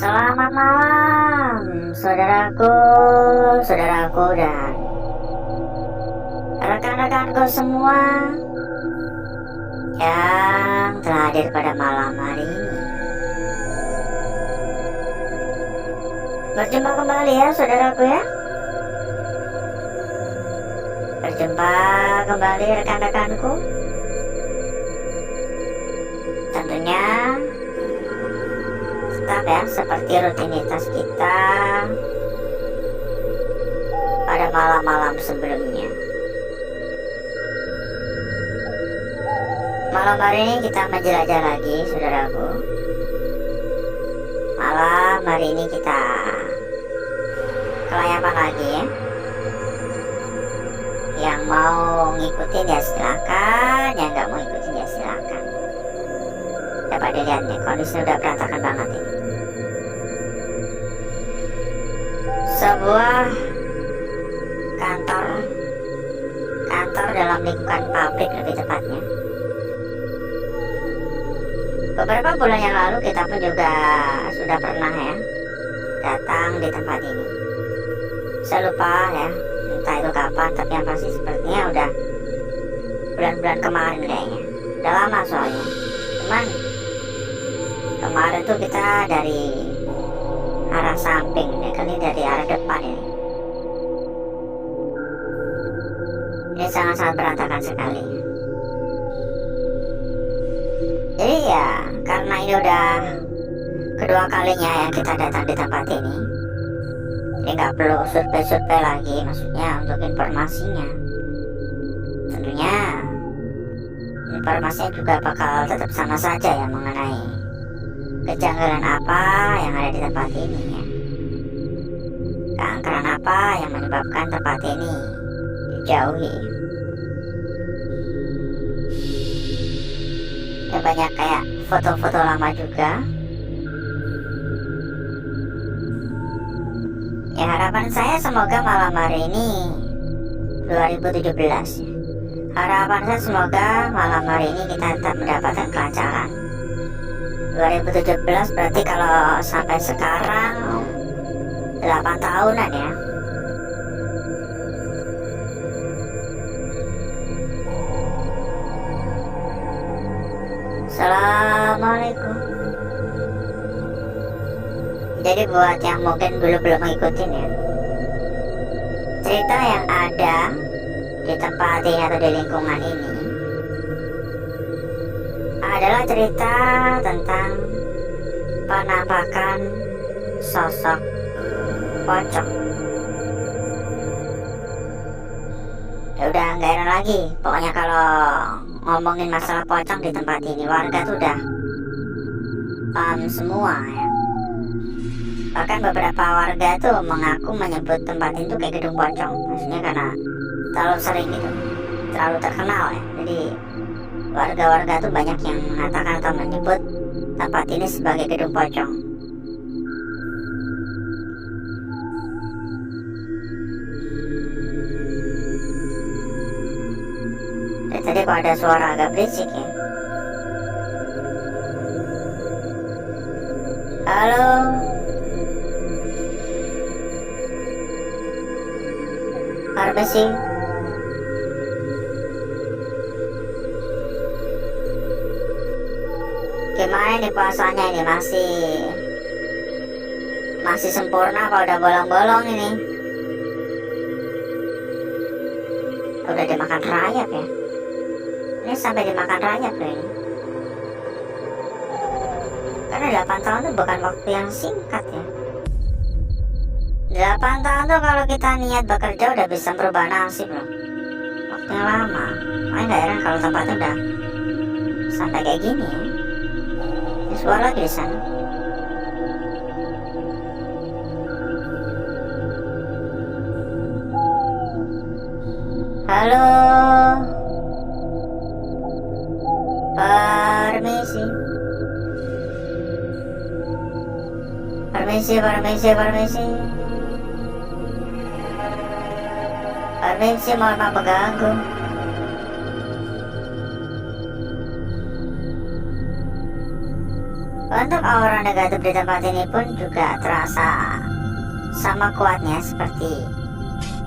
Selamat malam, saudaraku, saudaraku dan rekan-rekanku semua yang telah hadir pada malam hari ini. Berjumpa kembali ya, saudaraku ya. Berjumpa kembali rekan-rekanku. Tentunya tetap ya, seperti rutinitas kita pada malam-malam sebelumnya. Malam hari ini kita menjelajah lagi, saudaraku. Malam hari ini kita kelayapan lagi ya. Yang mau ngikutin ya silakan, yang nggak mau ngikutin ya silakan. Dapat dilihat nih, kondisinya udah berantakan banget ini. Sebuah kantor dalam lingkungan pabrik lebih tepatnya. Beberapa bulan yang lalu kita pun juga sudah pernah ya datang di tempat ini. Saya lupa ya entah itu kapan, tapi yang pasti sepertinya udah bulan-bulan kemarin kayaknya. Udah lama soalnya. Cuman kemarin tuh kita dari arah samping, ya kali dari arah depan ini. Ini sangat-sangat berantakan sekali. Jadi ya, karena ini udah kedua kalinya yang kita datang di tempat ini, jadi nggak perlu survei-survei lagi, maksudnya untuk informasinya. Tentunya informasinya juga bakal tetap sama saja ya mengenai kejanggalan apa yang ada di tempat ini ya. Keangkeran apa yang menyebabkan tempat ini dijauhi. Ya banyak kayak foto-foto lama juga. Ya harapan saya semoga malam hari ini 2017 ya. Harapan saya semoga malam hari ini kita tetap mendapatkan kelancaran. 2017 berarti kalau sampai sekarang 8 tahunan ya. Assalamualaikum. Jadi buat yang mungkin belum ngikutin ya, cerita yang ada di tempat ini atau di lingkungan ini adalah cerita tentang penampakan sosok pocong. Ya udah nggak heran lagi, pokoknya kalau ngomongin masalah pocong di tempat ini, warga tuh udah paham semua ya. Bahkan beberapa warga tuh mengaku menyebut tempat itu kayak gedung pocong, maksudnya karena terlalu sering gitu, terlalu terkenal ya. Jadi warga-warga tuh banyak yang mengatakan atau menyebut tempat ini sebagai gedung pocong. Dan tadi kok ada suara agak berisik ya. Halo. Permisi. Gimana nih puasanya ini, masih sempurna apa udah bolong-bolong ini? Udah dimakan rayap ya? Ini sampai dimakan rayap loh ini. Karena 8 tahun itu bukan waktu yang singkat ya. 8 tahun tuh kalau kita niat bekerja udah bisa merubah nasib loh. Waktunya lama. Makanya gak heran kalau tempatnya udah sampai kayak gini ya. Ada suara lagi di sana. Halo. Permisi. Permisi, mohon maaf mengganggu. Untuk aura negatif di tempat ini pun juga terasa sama kuatnya seperti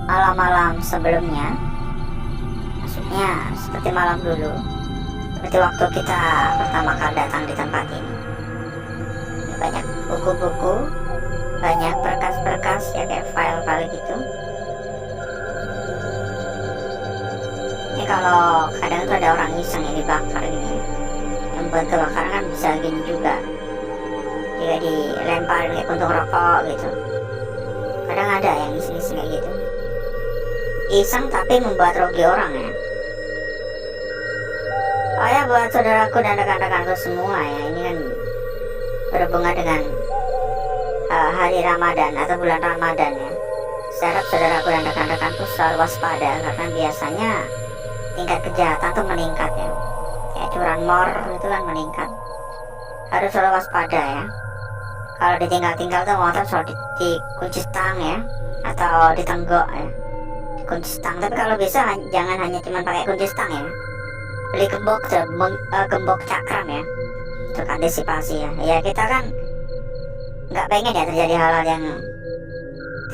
malam-malam sebelumnya. Maksudnya seperti malam dulu, seperti waktu kita pertama kali datang di tempat ini. Banyak buku-buku, banyak berkas-berkas ya, kayak file-file gitu. Ini kalau kadang tuh ada orang iseng yang dibakar gini ya. Yang buat kebakaran kan bisa gini juga, jika dilempar kayak puntung rokok gitu. Kadang ada yang iseng-iseng kayak gitu, iseng tapi membuat rugi orang ya. Oh ya, buat saudaraku dan rekan-rekanku semua ya, ini kan berhubungan dengan hari Ramadan atau bulan Ramadan ya. Saya harap saudaraku dan rekan-rekanku selalu waspada, karena biasanya tingkat kejahatan tuh meningkat ya. Kayak curanmor itu kan meningkat. Harus selalu waspada ya. Kalau ditinggal-tinggal tuh motor selalu dikunci stang ya, atau ditenggok ya, dikunci stang. Tapi kalau bisa jangan hanya cuma pakai kunci stang ya, beli gembok cakram ya, untuk antisipasi ya. Ya kita kan nggak pengen ya terjadi hal-hal yang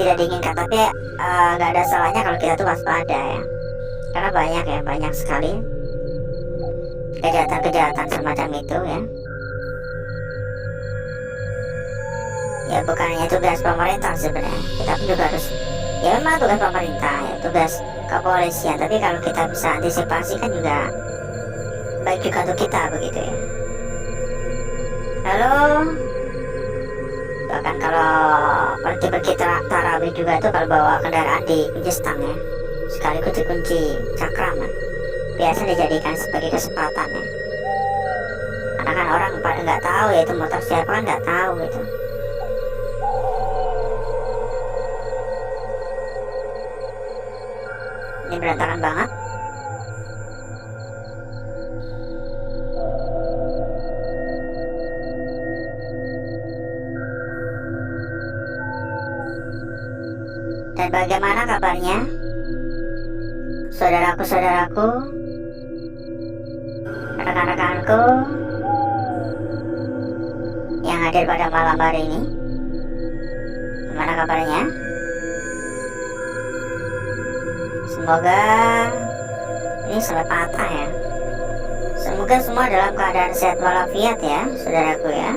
tidak diinginkan, tapi nggak ada salahnya kalau kita tuh waspada ya, karena banyak sekali kejahatan-kejahatan semacam itu ya. Ya bukannya tugas pemerintah sebenarnya, kita pun juga harus, ya memang tugas pemerintah ya, tugas kepolisian, tapi kalau kita bisa antisipasi kan juga baik juga untuk kita begitu ya. Lalu bahkan kalau pergi tarawih juga tuh, kalau bawa kendaraan dikunci stang ya, sekaligus dikunci cakram ya, biasa dijadikan sebagai kesempatan ya. Karena kan orang pada nggak tahu ya itu motor siapa, kan nggak tahu gitu. Ini berantakan banget. Dan bagaimana kabarnya saudaraku-saudaraku, rekan-rekanku yang hadir pada malam hari ini? Gimana kabarnya? Semoga ini sampai patah ya. Semoga semua dalam keadaan sehat walafiat ya, saudaraku ya.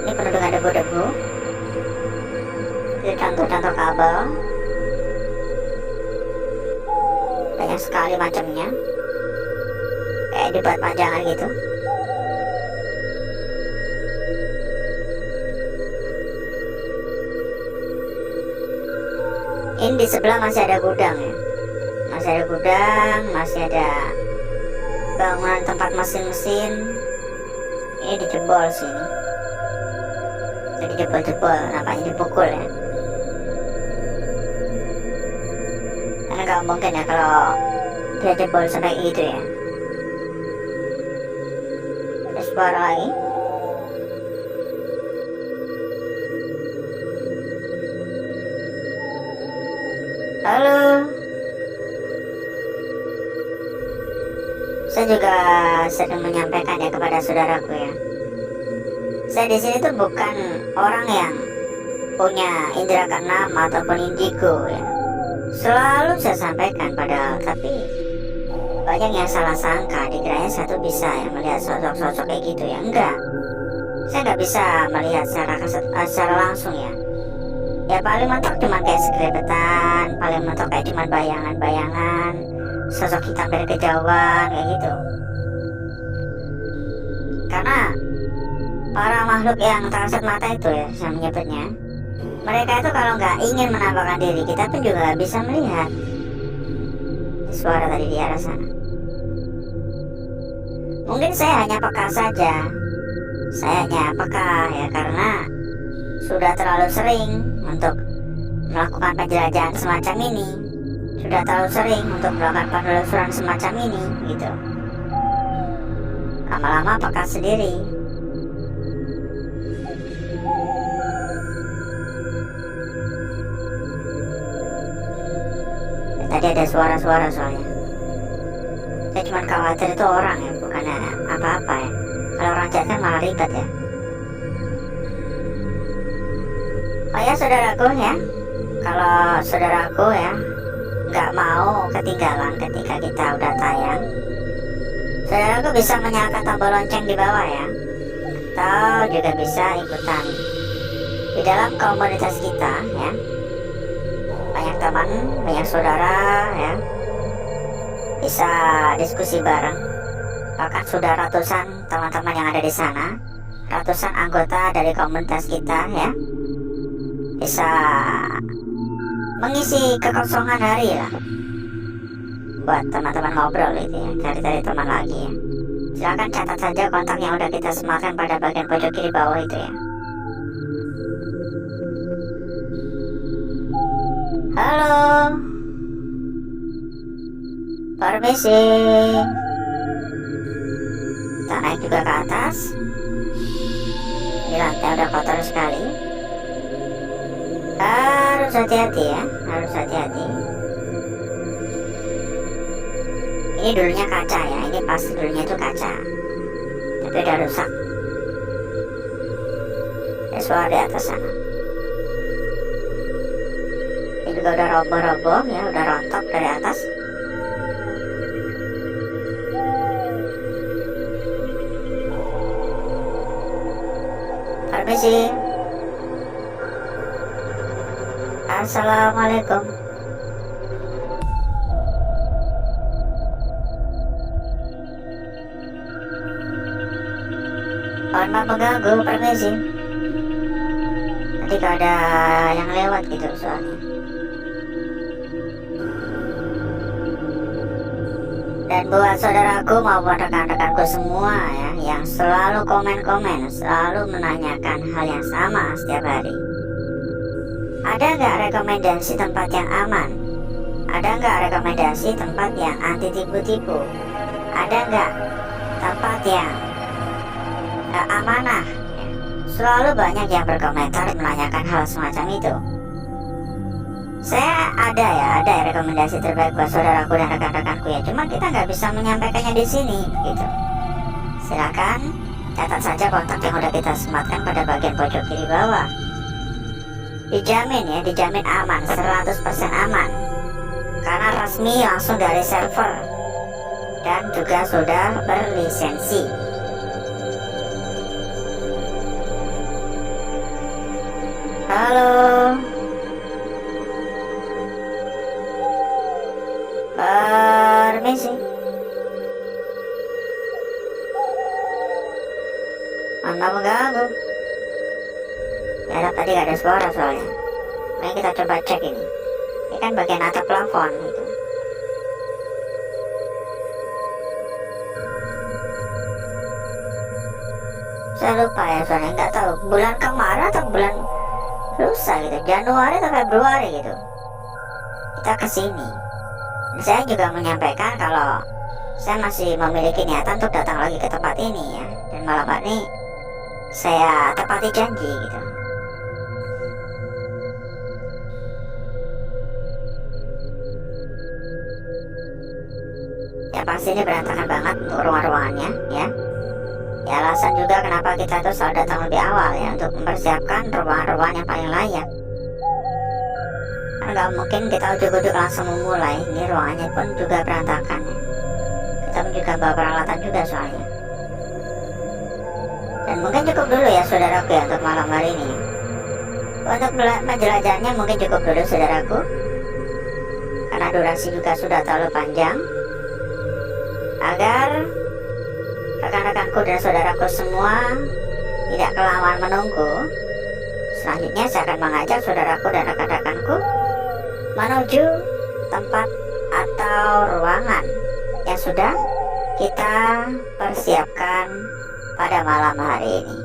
Ini penuh dengan debu-debu, contoh-contoh kabel, banyak sekali macamnya, kayak dibuat pajangan gitu. Ini di sebelah masih ada gudang ya, masih ada bangunan tempat mesin-mesin. Ini dijebol sini, jadi jebol-jebol, nampaknya dipukul ya. Karena gak mungkin ya kalau dia jebol sampai gitu ya. Ada suara lagi. Halo, saya juga sedang menyampaikan ya kepada saudaraku ya. Saya di sini tuh bukan orang yang punya indera keenam ataupun indigo ya. Selalu saya sampaikan padahal, tapi banyak yang salah sangka, dikiranya saya tuh bisa ya melihat sosok-sosok kayak gitu ya. Enggak, saya nggak bisa melihat secara langsung ya. Ya paling mentok cuma kayak sekelebetan, paling mentok kayak cuma bayangan-bayangan, sosok hitam dari kejauhan kayak gitu. Karena para makhluk yang tak kasat mata itu ya, saya menyebutnya, mereka itu kalau nggak ingin menampakkan diri, kita pun juga nggak bisa melihat. Suara tadi di arah sana. Mungkin saya hanya peka saja. Saya hanya peka ya, karena sudah terlalu sering untuk melakukan penjelajahan semacam ini, sudah terlalu sering untuk melakukan penelusuran semacam ini gitu. Lama-lama peka sendiri. Tadi ada suara-suara soalnya. Saya cuma khawatir itu orang ya, bukan apa-apa ya. Kalau orang jahat kan malah ribet ya. Oh ya saudaraku ya, kalau saudaraku ya nggak mau ketinggalan ketika kita udah tayang, saudaraku bisa menyalakan tombol lonceng di bawah ya, atau juga bisa ikutan di dalam komunitas kita ya. Banyak teman, banyak saudara ya, bisa diskusi bareng. Bahkan sudah ratusan teman-teman yang ada di sana, ratusan anggota dari komunitas kita ya, bisa mengisi kekosongan hari lah buat teman-teman ngobrol itu ya, cari-cari teman lagi ya. Silahkan catat saja kontak yang udah kita sematkan pada bagian pojok kiri bawah itu ya. Halo, permisi. Kita naik juga ke atas. Di lantai udah kotor sekali. Harus hati-hati ya, harus hati-hati. Ini dulunya kaca ya, ini pasti dulunya itu kaca, tapi udah rusak. Ada suara di atas sana. Ini juga udah roboh-roboh ya, udah rontok dari atas. Permisi. Assalamualaikum. Mohon maaf mengganggu, permisi. Nanti kalau ada yang lewat gitu soalnya. Dan buat saudaraku maupun rekan-rekanku semua ya, yang selalu komen-komen, selalu menanyakan hal yang sama setiap hari. Ada nggak rekomendasi tempat yang aman? Ada nggak rekomendasi tempat yang anti tipu-tipu? Ada nggak tempat yang amanah? Selalu banyak yang berkomentar menanyakan hal semacam itu. Saya ada rekomendasi terbaik buat saudaraku dan rekan-rekanku ya. Cuma kita nggak bisa menyampaikannya di sini, gitu. Silakan catat saja kontak yang udah kita sematkan pada bagian pojok kiri bawah. Dijamin ya, dijamin aman, 100% aman. Karena resmi langsung dari server dan juga sudah berlisensi. Halo. Permisi. Anda mengganggu. Ya tadi gak ada suara soalnya. Mari kita coba cek ini. Ini kan bagian atap plafon gitu. Saya lupa ya soalnya, nggak tahu bulan kemarin atau bulan lusa gitu, Januari atau Februari gitu. Kita kesini. Saya juga menyampaikan kalau saya masih memiliki niatan untuk datang lagi ke tempat ini ya. Dan malam hari saya tepati janji gitu. Ya pasti ini berantakan banget untuk ruang-ruangannya ya. Ya alasan juga kenapa kita tuh selalu datang lebih awal ya, untuk mempersiapkan ruangan-ruangan yang paling layak. Nggak mungkin kita ujuk-ujuk langsung memulai. Ini ruangannya pun juga berantakan ya. Kita juga bawa peralatan juga soalnya. Dan mungkin cukup dulu ya saudaraku ya untuk malam hari ini. Untuk menjelajahnya mungkin cukup dulu saudaraku, karena durasi juga sudah terlalu panjang. Agar rekan-rekanku dan saudaraku semua tidak kelamaan menunggu, selanjutnya saya akan mengajak saudaraku dan rekan-rekanku menuju tempat atau ruangan yang sudah kita persiapkan pada malam hari ini.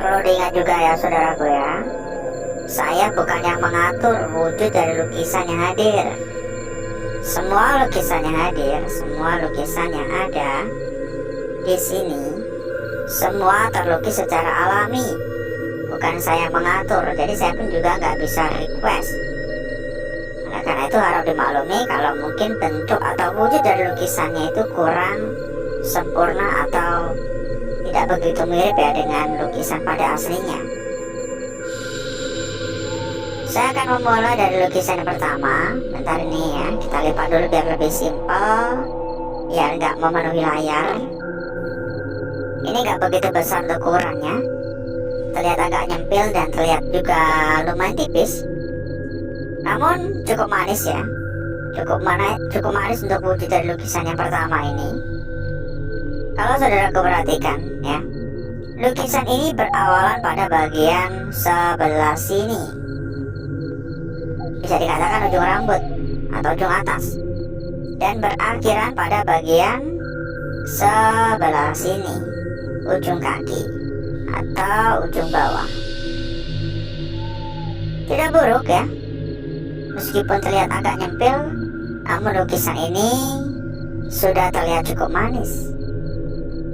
Perlu diingat juga ya saudaraku ya, saya bukan yang mengatur wujud dari lukisan yang hadir. Semua lukisan yang hadir, semua lukisan yang ada di sini, semua terlukis secara alami. Bukan saya mengatur, jadi saya pun juga nggak bisa request. Oleh karena itu harap dimaklumi kalau mungkin bentuk atau wujud dari lukisannya itu kurang sempurna atau tidak begitu mirip ya dengan lukisan pada aslinya. Saya akan memulai dari lukisan yang pertama. Bentar ini ya, kita lipat dulu biar lebih simpel, biar nggak memenuhi layar. Ini nggak begitu besar untuk ukurannya, terlihat agak nyempil dan terlihat juga lumayan tipis. Namun cukup manis ya, cukup manis untuk wujud dari lukisan yang pertama ini. Kalau saudaraku perhatikan ya, lukisan ini berawalan pada bagian sebelah sini, bisa dikatakan ujung rambut atau ujung atas, dan berakhiran pada bagian sebelah sini, ujung kaki atau ujung bawah. Tidak buruk ya, meskipun terlihat agak nyempil, namun lukisan ini sudah terlihat cukup manis,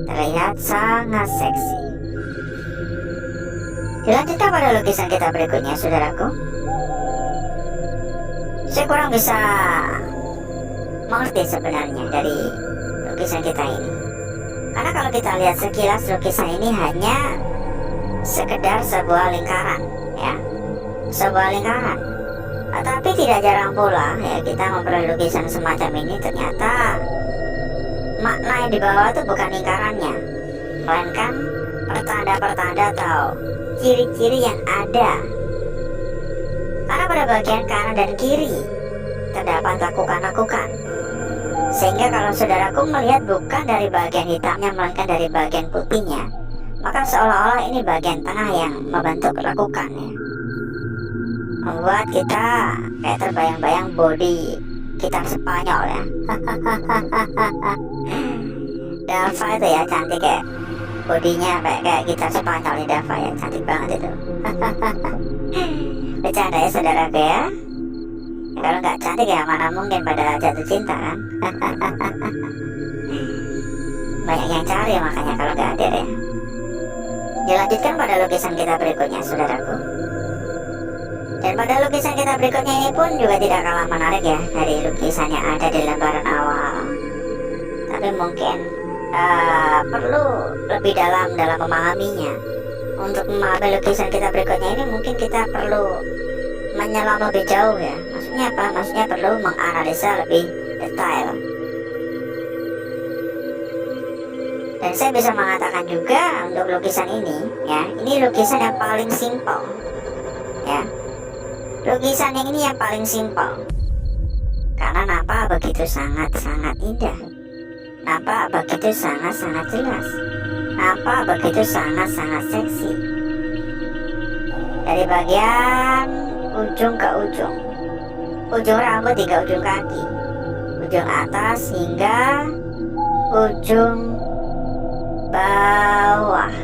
terlihat sangat seksi. Dilanjutkan pada lukisan kita berikutnya saudaraku. Saya kurang bisa mengerti sebenarnya dari lukisan kita ini, karena kalau kita lihat sekilas lukisan ini hanya sekedar sebuah lingkaran ya, sebuah lingkaran. Tetapi tidak jarang pula ya kita memperoleh lukisan semacam ini, ternyata makna yang di bawah itu bukan lingkarannya, melainkan pertanda-pertanda atau ciri-ciri yang ada. Karena pada bagian kanan dan kiri terdapat lekukan-lekukan, sehingga kalau saudaraku melihat bukan dari bagian hitamnya melainkan dari bagian putihnya, maka seolah-olah ini bagian tengah yang membentuk lekukannya, membuat kita kayak terbayang-bayang body gitar Spanyol ya. Dava itu ya cantik ya, bodinya kayak gitar Spanyol nih Dava ya, cantik banget itu. Bercanda ya saudaraku ya. Kalau nggak cantik ya mana mungkin pada jatuh cinta kan. banyak yang cari makanya kalau nggak hadir ya. Dilanjutkan pada lukisan kita berikutnya, saudaraku. Dan pada lukisan kita berikutnya ini pun juga tidak kalah menarik ya dari lukisan yang ada di lembaran awal. Tapi mungkin perlu lebih dalam memahaminya. Untuk memahami lukisan kita berikutnya ini mungkin kita perlu menyelam lebih jauh ya. Maksudnya apa? Maksudnya perlu menganalisa lebih detail. Dan saya bisa mengatakan juga untuk lukisan ini ya, ini lukisan yang paling simpel ya. Lukisan yang ini yang paling simpel karena nampak begitu sangat-sangat indah, nampak begitu sangat-sangat jelas, nampak begitu sangat-sangat seksi. Dari bagian ujung ke ujung, ujung rambut hingga ujung kaki, ujung atas hingga ujung bawah,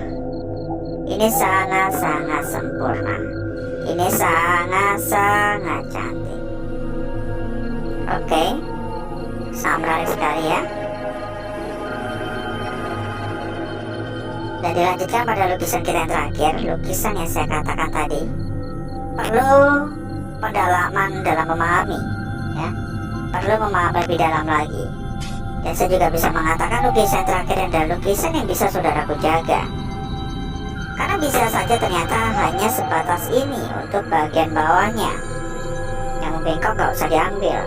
ini sangat-sangat sempurna, ini sangat-sangat cantik. Oke, sangat menarik sekali ya. Dan dilanjutkan pada lukisan kita yang terakhir, lukisan yang saya katakan tadi perlu pendalaman dalam memahami ya, perlu memahami lebih dalam lagi. Dan saya juga bisa mengatakan lukisan terakhir adalah lukisan yang bisa saudaraku jaga, karena bisa saja ternyata hanya sebatas ini untuk bagian bawahnya. Yang membengkok gak usah diambil,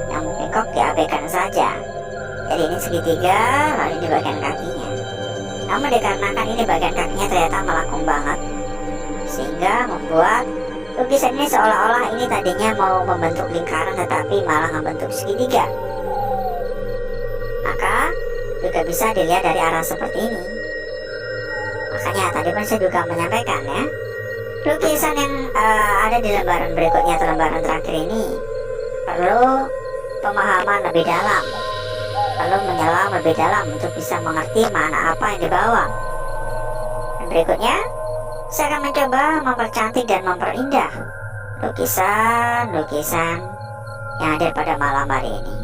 yang membengkok diabaikan saja. Jadi ini segitiga, lalu ini bagian kakinya. Namun dikarenakan ini bagian kakinya ternyata melengkung banget, sehingga membuat lukisan ini seolah-olah ini tadinya mau membentuk lingkaran tetapi malah membentuk segitiga. Maka juga bisa dilihat dari arah seperti ini. Makanya tadi pun saya juga menyampaikan ya, lukisan yang ada di lembaran berikutnya atau lembaran terakhir ini perlu pemahaman lebih dalam, perlu menyelam lebih dalam untuk bisa mengerti mana apa yang dibawa. Dan berikutnya saya akan mencoba mempercantik dan memperindah lukisan-lukisan yang ada pada malam hari ini.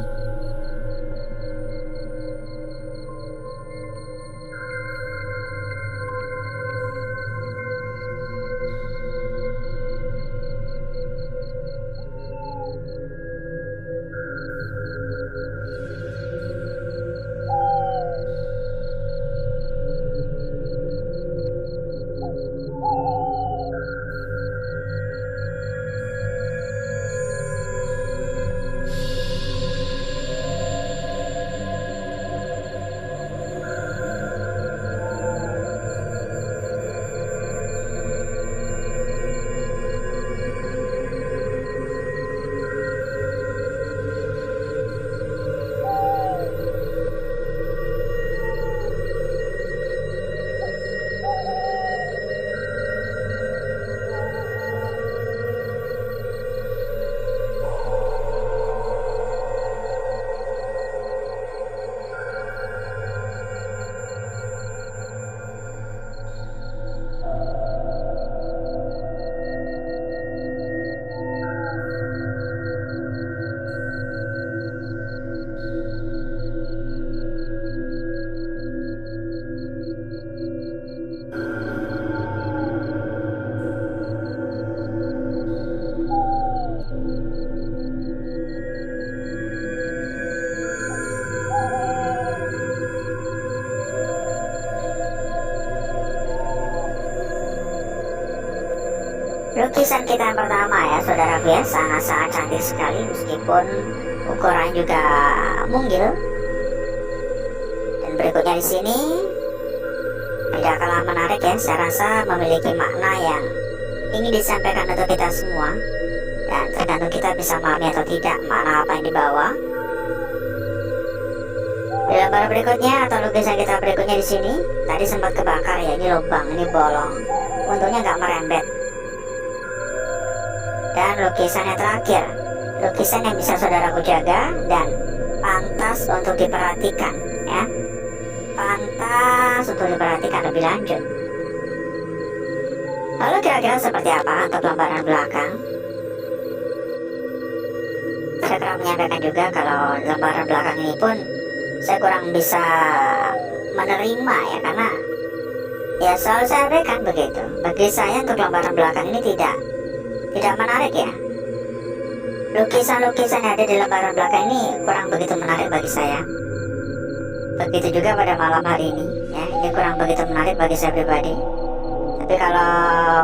Lukisan kita yang pertama ya saudara ya, sangat-sangat cantik sekali meskipun ukuran juga mungil. Dan berikutnya di sini tidak kalah menarik ya, saya rasa memiliki makna yang ingin disampaikan untuk kita semua, dan tergantung kita bisa memahami atau tidak makna apa yang dibawa. Di lembar berikutnya atau lukisan kita berikutnya di sini tadi sempat kebakar ya, ini lubang, ini bolong, untungnya nggak merembet. Dan lukisan yang terakhir, lukisan yang bisa saudaraku jaga dan pantas untuk diperhatikan ya, pantas untuk diperhatikan lebih lanjut. Lalu kira-kira seperti apa untuk lembaran belakang? Saya kurang menyampaikan juga kalau lembaran belakang ini pun saya kurang bisa menerima ya, karena ya selalu saya sampaikan begitu. Bagi saya untuk lembaran belakang ini tidak menarik ya. Lukisan-lukisan yang ada di lembaran belakang ini kurang begitu menarik bagi saya. Begitu juga pada malam hari ini ya, ini kurang begitu menarik bagi saya pribadi. Tapi kalau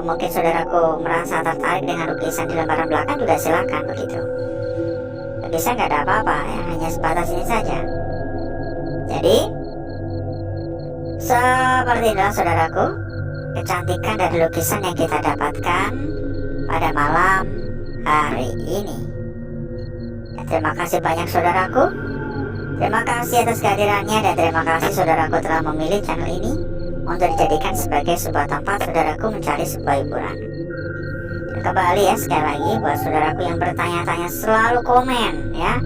mungkin saudaraku merasa tertarik dengan lukisan di lembaran belakang juga silakan begitu. Bagi saya nggak ada apa-apa ya, hanya sebatas ini saja. Jadi seperti inilah saudaraku kecantikan dari lukisan yang kita dapatkan pada malam hari ini. Ya, terima kasih banyak saudaraku. Terima kasih atas kehadirannya dan terima kasih saudaraku telah memilih channel ini untuk dijadikan sebagai sebuah tempat saudaraku mencari sebuah hiburan. Dan kembali ya, sekali lagi buat saudaraku yang bertanya-tanya selalu komen ya.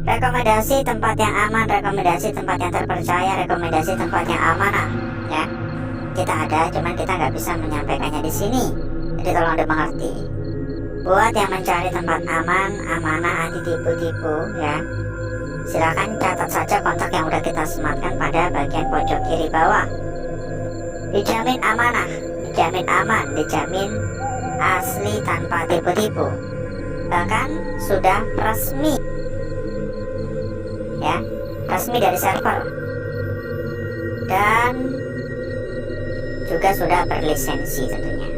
Rekomendasi tempat yang aman, rekomendasi tempat yang terpercaya, rekomendasi tempat yang amanah ya. Kita ada, cuman kita nggak bisa menyampaikannya di sini. Jadi tolong dimengerti. Buat yang mencari tempat aman, amanah, anti tipu-tipu ya, silakan catat saja kontak yang udah kita sematkan pada bagian pojok kiri bawah. Dijamin amanah, dijamin aman, dijamin asli tanpa tipu-tipu. Bahkan sudah resmi ya, resmi dari server dan juga sudah berlisensi tentunya.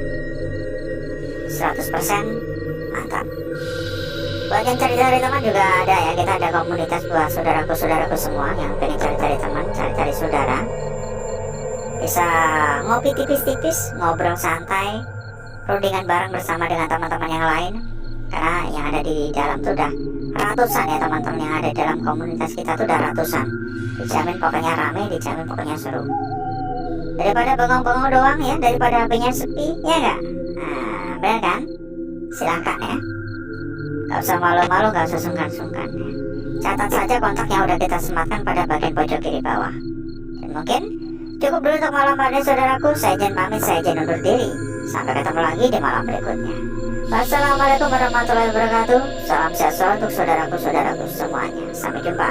100% mantap. Buat yang cari-cari teman juga ada ya, kita ada komunitas buat saudaraku-saudaraku semua yang pengen cari-cari teman, cari-cari saudara. Bisa ngopi tipis-tipis, ngobrol santai, rundingan bareng bersama dengan teman-teman yang lain. Karena yang ada di dalam tuh udah ratusan ya, teman-teman yang ada di dalam komunitas kita tuh udah ratusan. Dijamin pokoknya rame, dijamin pokoknya seru. Daripada bengong-bengong doang ya, daripada HP-nya sepi, ya enggak? Nah, bener kan? Silahkan ya. Gak usah malu-malu, gak usah sungkan-sungkan ya. Catat saja kontak yang udah kita sematkan pada bagian pojok kiri bawah. Dan mungkin cukup dulu untuk malam hari saudaraku. Saya izin pamit, saya izin undur diri. Sampai ketemu lagi di malam berikutnya. Wassalamualaikum warahmatullahi wabarakatuh. Salam sehat selalu untuk saudaraku-saudaraku semuanya. Sampai jumpa.